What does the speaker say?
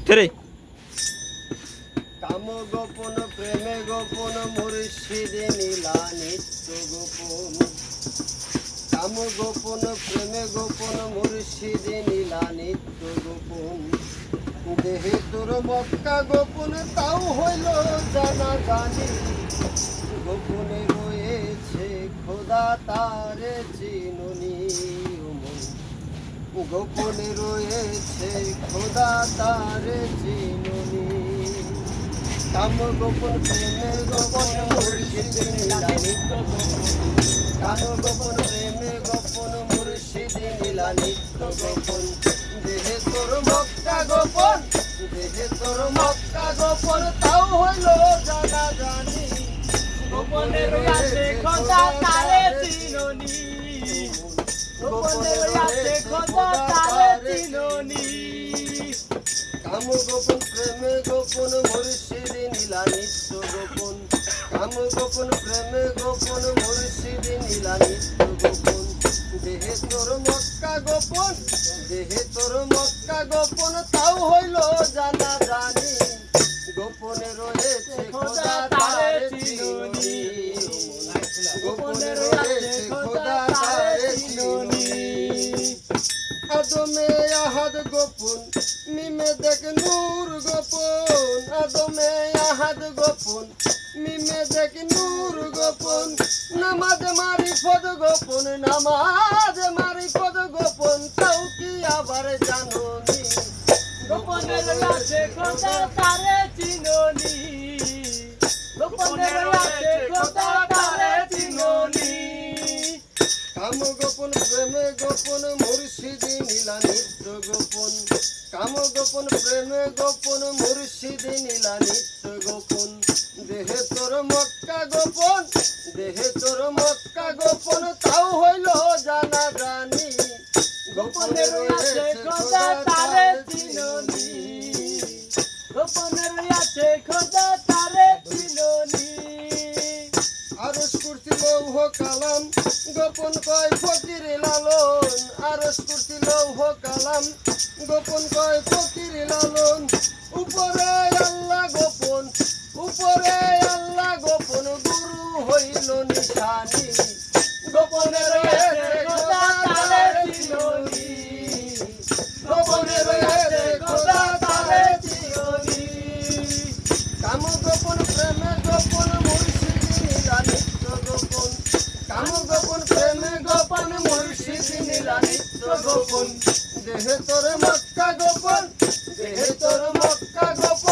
তেরে কাম গোপন প্রেমে গোপন মুর্শিদে নীলা নিত্য গোপন কাম গোপন প্রেমে গোপন মুর্শিদে নীলা নিত্য গোপন দেহে তোর মক্কা গোপন তাও হইল জানা জানি গোপনে রয়েছে খোদা তারে চিনুনি গোপনে রয়েছে খোদা তারে চিনুনি কাম গোপন প্রেমে গোপন মুর্শিদে নীলা নিত্য গোপন কাম গোপন প্রেমে গোপন মুর্শিদে নীলা নিত্য গোপন দেহে তোর মক্কা গোপন দেহে তোর মক্কা গোপন তাও হইল জানা জানি গোপনে রয়েছে খোদা তারে চিনুনি গোপনে রয়েছে খোদা তারে চিনুনি কাম গোপন প্রেমে গোপন মুর্শিদে নীলা নিত্য গোপন কাম গোপন প্রেমে গোপন মুর্শিদে নীলা নিত্য গোপন দেহে তোর মক্কা গোপন দেহে তোর মক্কা গোপন তাও হইল জানা জানি গোপনে রয়েছে খোদা তারে চিনুনি গোপনে রয়েছে খোদা তারে চিনুনি আদমে আহাদ গোপন মিমে দেখ নূর গোপন আদমে আহাদ গোপন মিমে দেখ নূর গোপন নামাজ মারিফত গোপন নামাজ মারিফত গোপন তাও কি আবার জানোনি গোপনে রয়েছে খোদা তারে চিনুনি গোপনে রয়েছে খোদা তারে চিনুনি কাম গোপন প্রেমে গোপন মুর্শিদে নীলা নিত্য গোপন কাম গোপন প্রেমে গোপন মুর্শিদে নীলা নিত্য গোপন দেহে তোর মক্কা গোপন দেহে তোর মক্কা গোপন তাও হইল জানা জানি গোপনে রয়েছে খোদা তারে চিনুনি গোপনে রয়েছে খোদা তারে চিনুনি আরশ কুরসি লৌহ কালাম গোপন কয় ফকির লালন আরশ কুরসি লৌহ কালাম গোপন কয় ফকির লালন উপরে আল্লাহ গোপন উপরে আল্লাহ গোপন গুরু হইল নিশানি গোপনে রয়েছে খোদা তারে চিনুনি গোপনে রয়েছে খোদা তারে চিনুনি কাম গোপন প্রেমে গোপন মুর্শিদে নীলা নিত্য গোপন কাম গোপন প্রেমে গোপন মুর্শিদে নীলা নিত্য গোপন দেহে তোর মক্কা গোপন দেহে তোর মক্কা গোপন